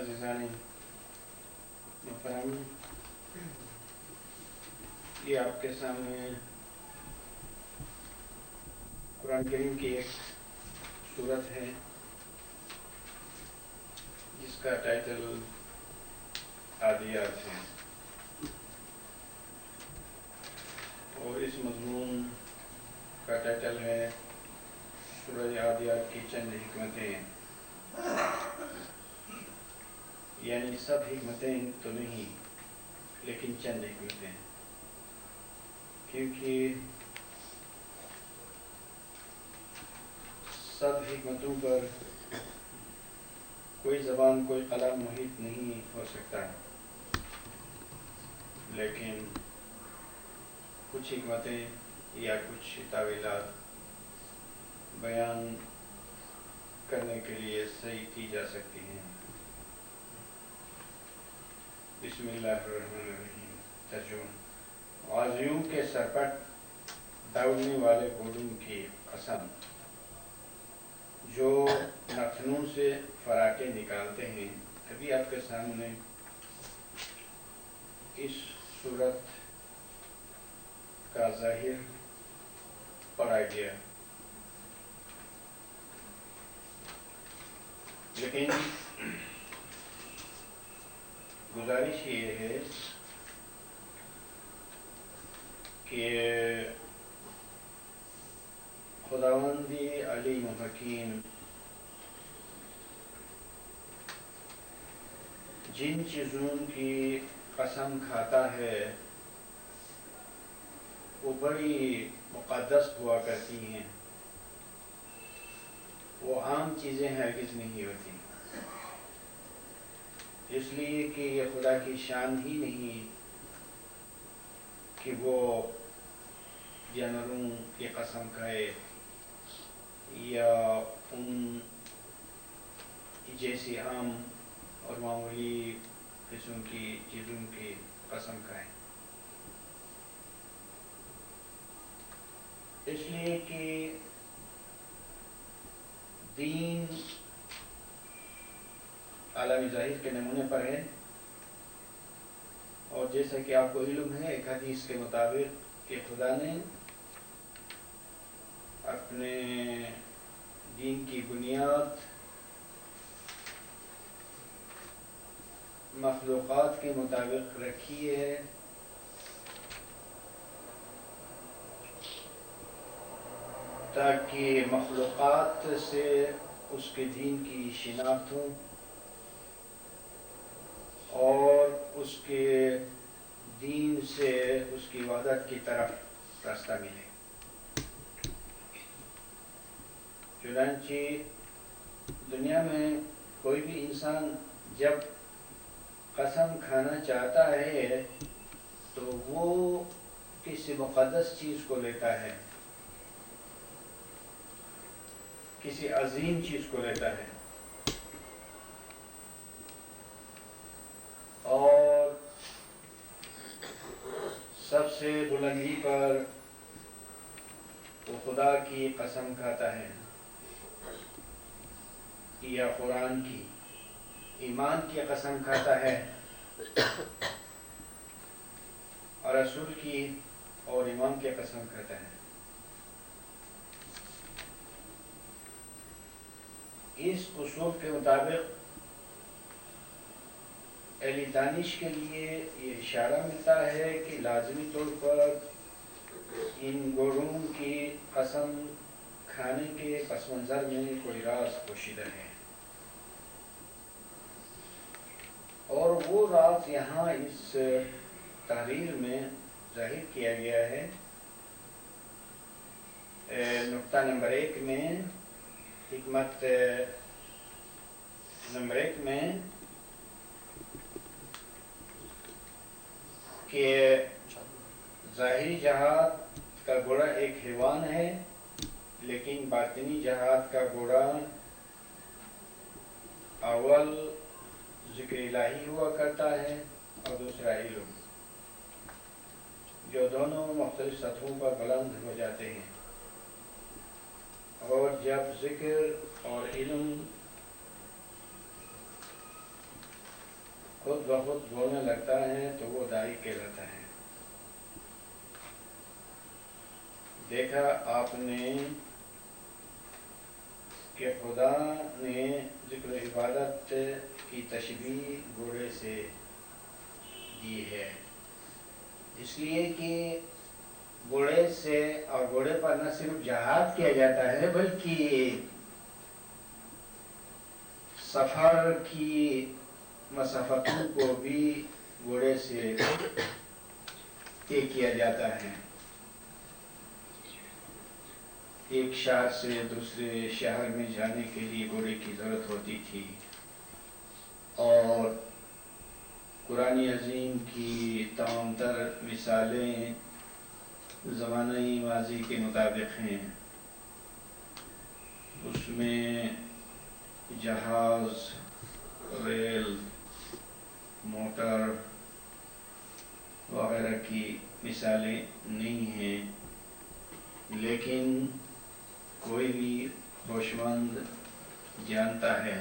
عزیزان محترم، یہ آپ کے سامنے قرآن کریم کی ایک سورت ہے جس کا ٹائٹل عادیات ہے، اور اس مضمون کا ٹائٹل ہے سورہ عادیات کی چند حکمتیں، یعنی سب حکمتیں تو نہیں لیکن چند حکمتیں، کیونکہ سب حکمتوں پر کوئی زبان کوئی قلم محیط نہیں ہو سکتا، لیکن کچھ حکمتیں یا کچھ تعویلات بیان کرنے کے لیے صحیح کی جا سکتی ہیں۔ بسم اللہ الرحمن الرحیم۔ ترجمہ۔ غازیوں کے سرپٹ دوڑنے والے گھوڑوں کی قسم جو ناخنوں سے فراٹے نکالتے ہیں۔ ابھی آپ کے سامنے اس صورت کا ظاہر پڑھا گیا، لیکن گزارش یہ ہے کہ خداوند علیم و حکیم جن چیزوں کی قسم کھاتا ہے وہ بڑی مقدس ہوا کرتی ہیں، وہ عام چیزیں ہرگز نہیں ہوتی، اس لیے کہ یہ خدا کی شان ہی نہیں کہ وہ جانوروں کی قسم کھائے یا ان جیسی عام اور معمولی قسم کی چیزوں کی قسم کھائے، اس لیے کہ دین عالمی ظاہر کے نمونے پر ہے، اور جیسا کہ آپ کو علم ہے ایک حدیث کے مطابق کہ خدا نے اپنے دین کی بنیاد مخلوقات کے مطابق رکھی ہے، تاکہ مخلوقات سے اس کے دین کی شناخت ہو اور اس کے دین سے اس کی وحدت کی طرف راستہ ملے۔ چنانچہ دنیا میں کوئی بھی انسان جب قسم کھانا چاہتا ہے تو وہ کسی مقدس چیز کو لیتا ہے، کسی عظیم چیز کو لیتا ہے، اور سب سے بلندی پر وہ خدا کی قسم کھاتا ہے، یا قرآن کی، ایمان کی قسم کھاتا ہے، اور رسول کی اور امام کی قسم کھاتا ہے۔ اس اصول کے مطابق اہل دانش کے لیے یہ اشارہ ملتا ہے کہ لازمی طور پر ان گروہوں کی قسم کھانے کے پس منظر میں کوئی راز پوشیدہ ہے، اور وہ راز یہاں اس تحریر میں ظاہر کیا گیا ہے۔ نقطہ نمبر 1 میں، حکمت نمبر 1 میں، کہ ظاہری جہاد کا گھوڑا ایک حیوان ہے، لیکن باطنی جہاد کا گھوڑا اول ذکر الہی ہوا کرتا ہے اور دوسرا علم، جو دونوں مختلف سطحوں پر بلند ہو جاتے ہیں، اور جب ذکر اور علم خود بخود بولنے لگتا ہے تو وہ داعی کہلاتا ہے۔ دیکھا آپ نے کہ خدا نے ذکر عبادت کی تشبیہ گھوڑے سے دی ہے، اس لیے کہ گھوڑے سے اور گھوڑے پر نہ صرف جہاد کیا جاتا ہے بلکہ سفر کی مسافتوں کو بھی گھوڑے سے طے کیا جاتا ہے۔ ایک شہر سے دوسرے شہر میں جانے کے لیے گھوڑے کی ضرورت ہوتی تھی، اور قرآن عظیم کی تمام تر مثالیں زمانہ ماضی کے مطابق ہیں۔ اس میں جہاز، ریل، موٹر وغیرہ کی مثالیں نہیں ہیں، لیکن کوئی بھی ہوش مند جانتا ہے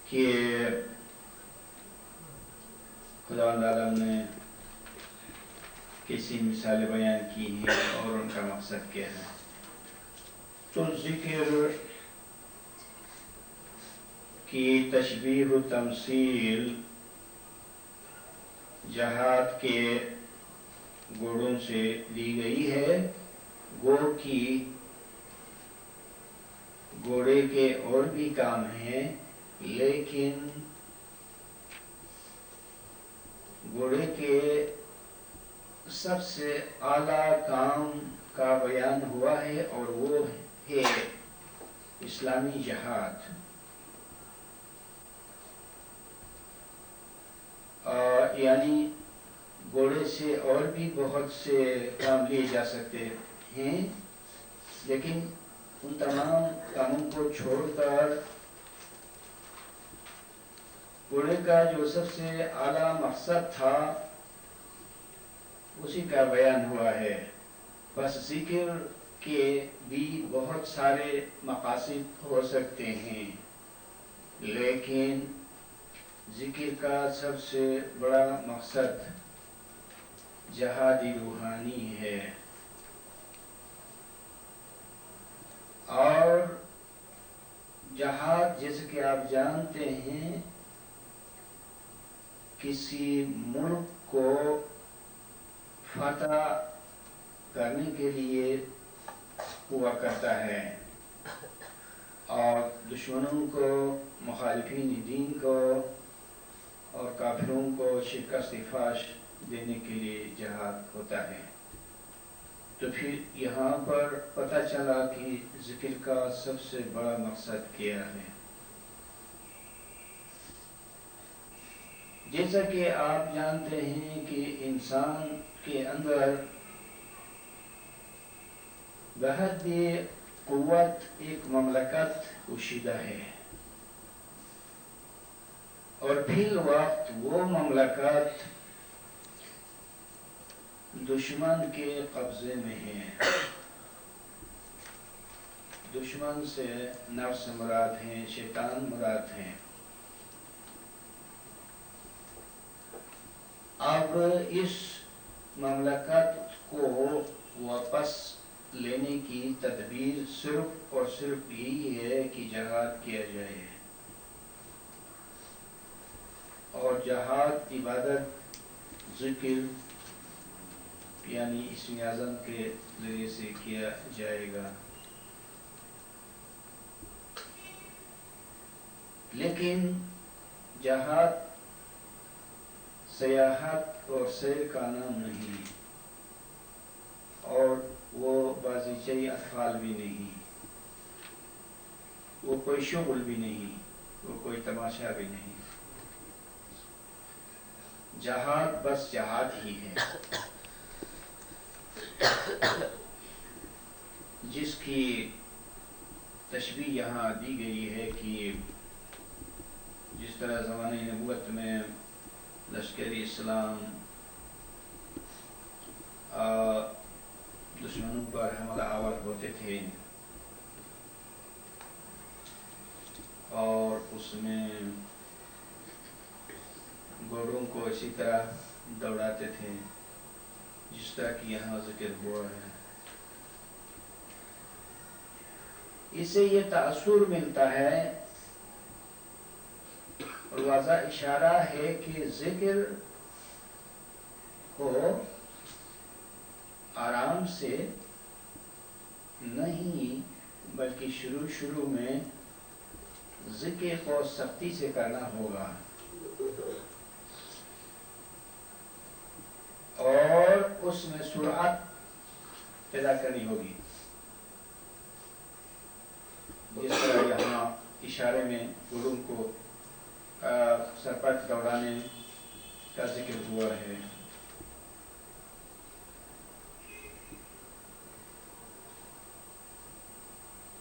کہ خداوند عالم نے کیسی مثالیں بیان کی ہیں اور ان کا مقصد کیا ہے۔ تو ذکر کی تشبیہ و تمثیل جہاد کے گھوڑوں سے دی گئی ہے، گو کہ گھوڑے کے اور بھی کام ہیں، لیکن گھوڑے کے سب سے اعلیٰ کام کا بیان ہوا ہے، اور وہ ہے اسلامی جہاد۔ یعنی گھوڑے سے اور بھی بہت سے کام لیے جا سکتے ہیں، لیکن ان تمام کاموں کو چھوڑ کر گھوڑے کا جو سب سے اعلیٰ مقصد تھا اسی کا بیان ہوا ہے۔ بس ذکر کے بھی بہت سارے مقاصد ہو سکتے ہیں، لیکن ذکر کا سب سے بڑا مقصد جہادی روحانی ہے۔ اور جہاد جیسے کہ آپ جانتے ہیں کسی ملک کو فتح کرنے کے لیے ہوا کرتا ہے، اور دشمنوں کو، مخالفین دین کو اور کافروں کو شکست فاش دینے کے لیے جہاد ہوتا ہے۔ تو پھر یہاں پر پتہ چلا کہ ذکر کا سب سے بڑا مقصد کیا ہے۔ جیسا کہ آپ جانتے ہیں کہ انسان کے اندر بہت ہی قوت ایک مملکت پوشیدہ ہے، اور فی الوقت وہ مملکت دشمن کے قبضے میں ہے۔ دشمن سے نفس مراد ہیں، شیطان مراد ہیں۔ اب اس مملکت کو واپس لینے کی تدبیر صرف اور صرف یہی ہے کہ جہاد کیا جائے، اور جہاد عبادت، ذکر یعنی اسم اعظم کے ذریعے سے کیا جائے گا۔ لیکن جہاد سیاحت اور سیر کا نام نہیں، اور وہ بازیچے اطفال بھی نہیں، وہ کوئی شغل بھی نہیں، وہ کوئی تماشا بھی نہیں۔ جہاد بس جہاد ہی ہے، جس کی تشبیہ یہاں دی گئی ہے کہ جس طرح زمانہ نبوت میں لشکر اسلام دشمنوں پر حملہ آور ہوتے تھے، اور اس اس میں گھوڑوں کو اسی طرح دوڑاتے تھے جس طرح کہ یہاں ذکر ہوا ہے. اس سے یہ تاثر ملتا ہے اور واضح اشارہ ہے کہ ذکر کو آرام سے نہیں بلکہ شروع میں ذکر کو سختی سے کرنا ہوگا اور اس میں سرعت پیدا کرنی ہوگی. جس طرح یہاں اشارے میں گھوڑوں کو سرپٹ دوڑانے کا ذکر ہوا ہے.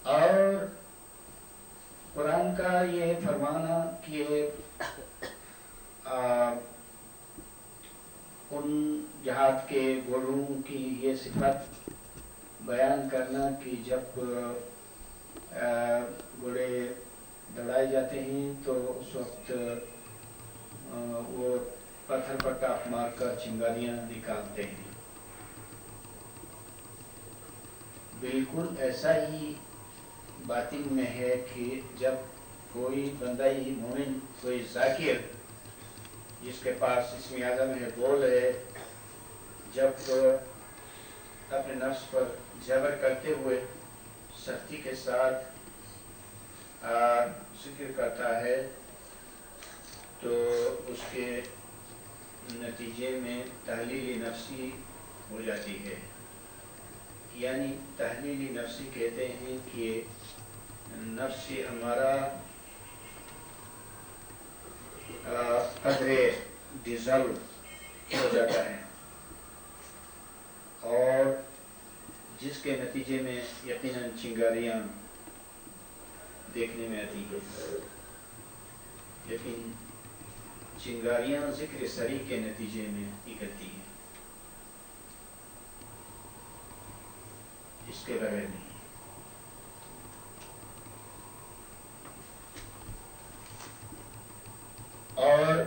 اور قرآن کا یہ فرمانا کہ ان جہاد کے گھوڑوں کی یہ صفت بیان کرنا کہ جب گھوڑے دوڑائے جاتے ہیں تو اس وقت وہ پتھر پر ٹاپ مار کر چنگاریاں نکالتے ہیں. بالکل ایسا ہی باطن میں ہے کہ جب کوئی بندہ ہی مومن، کوئی ذاکر جس کے پاس اسم اعظم ہے، بول ہے، جب اپنے نفس پر جبر کرتے ہوئے سختی کے ساتھ ذکر کرتا ہے تو اس کے نتیجے میں تحلیل نفسی ہو جاتی ہے. یعنی تحلیل نفسی کہتے ہیں کہ نفسی ہمارا قدرے ڈیزل ہو جاتا ہے اور جس کے نتیجے میں یقیناً چنگاریاں دیکھنے میں آتی ہیں. لیکن چنگاریاں ذکر سری کے نتیجے میں نکلتی ہیں، اس کے بغیر نہیں. اور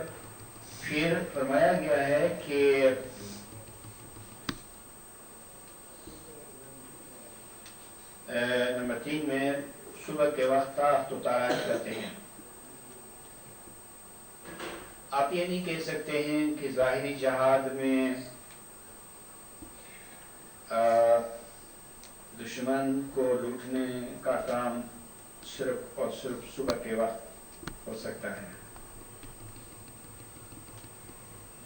پھر فرمایا گیا ہے کہ نمبر 3 میں صبح کے وقت تاخت و تاراج کرتے ہیں. آپ یہ نہیں کہہ سکتے ہیں کہ ظاہری جہاد میں دشمن کو لوٹنے کا کام صرف اور صرف صبح کے وقت ہو سکتا ہے.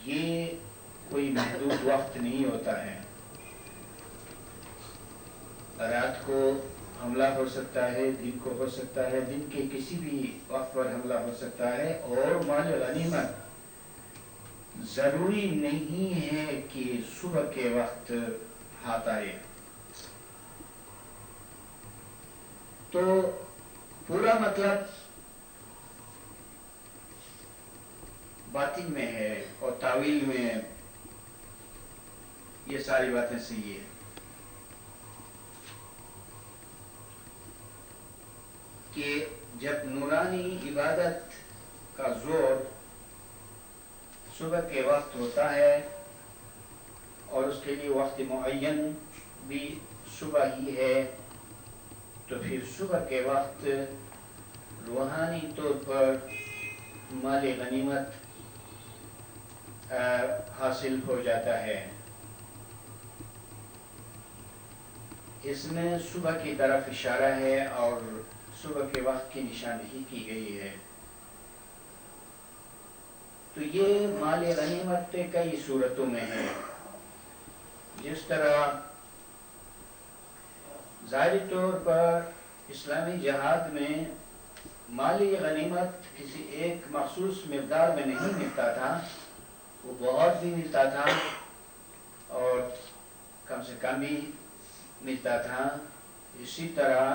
یہ کوئی محدود وقت نہیں ہوتا ہے. رات کو حملہ ہو سکتا ہے، دن کو ہو سکتا ہے، دن کے کسی بھی وقت پر حملہ ہو سکتا ہے. اور مال غنیمت ضروری نہیں ہے کہ صبح کے وقت ہاتھ آئے. تو پورا مطلب باطن میں ہے اور تاویل میں یہ ساری باتیں صحیح ہے کہ جب نورانی عبادت کا زور صبح کے وقت ہوتا ہے اور اس کے لیے وقت معین بھی صبح ہی ہے، تو پھر صبح کے وقت روحانی طور پر مال غنیمت حاصل ہو جاتا ہے. اس میں صبح کی طرف اشارہ ہے اور صبح کے وقت کی نشاندہی کی گئی ہے. تو یہ مال غنیمت کئی صورتوں میں ہے. جس طرح ظاہری طور پر اسلامی جہاد میں مالی غنیمت کسی ایک مخصوص مقدار میں نہیں ملتا تھا، وہ بہت بھی ملتا تھا اور کم سے کم بھی ملتا تھا. اسی طرح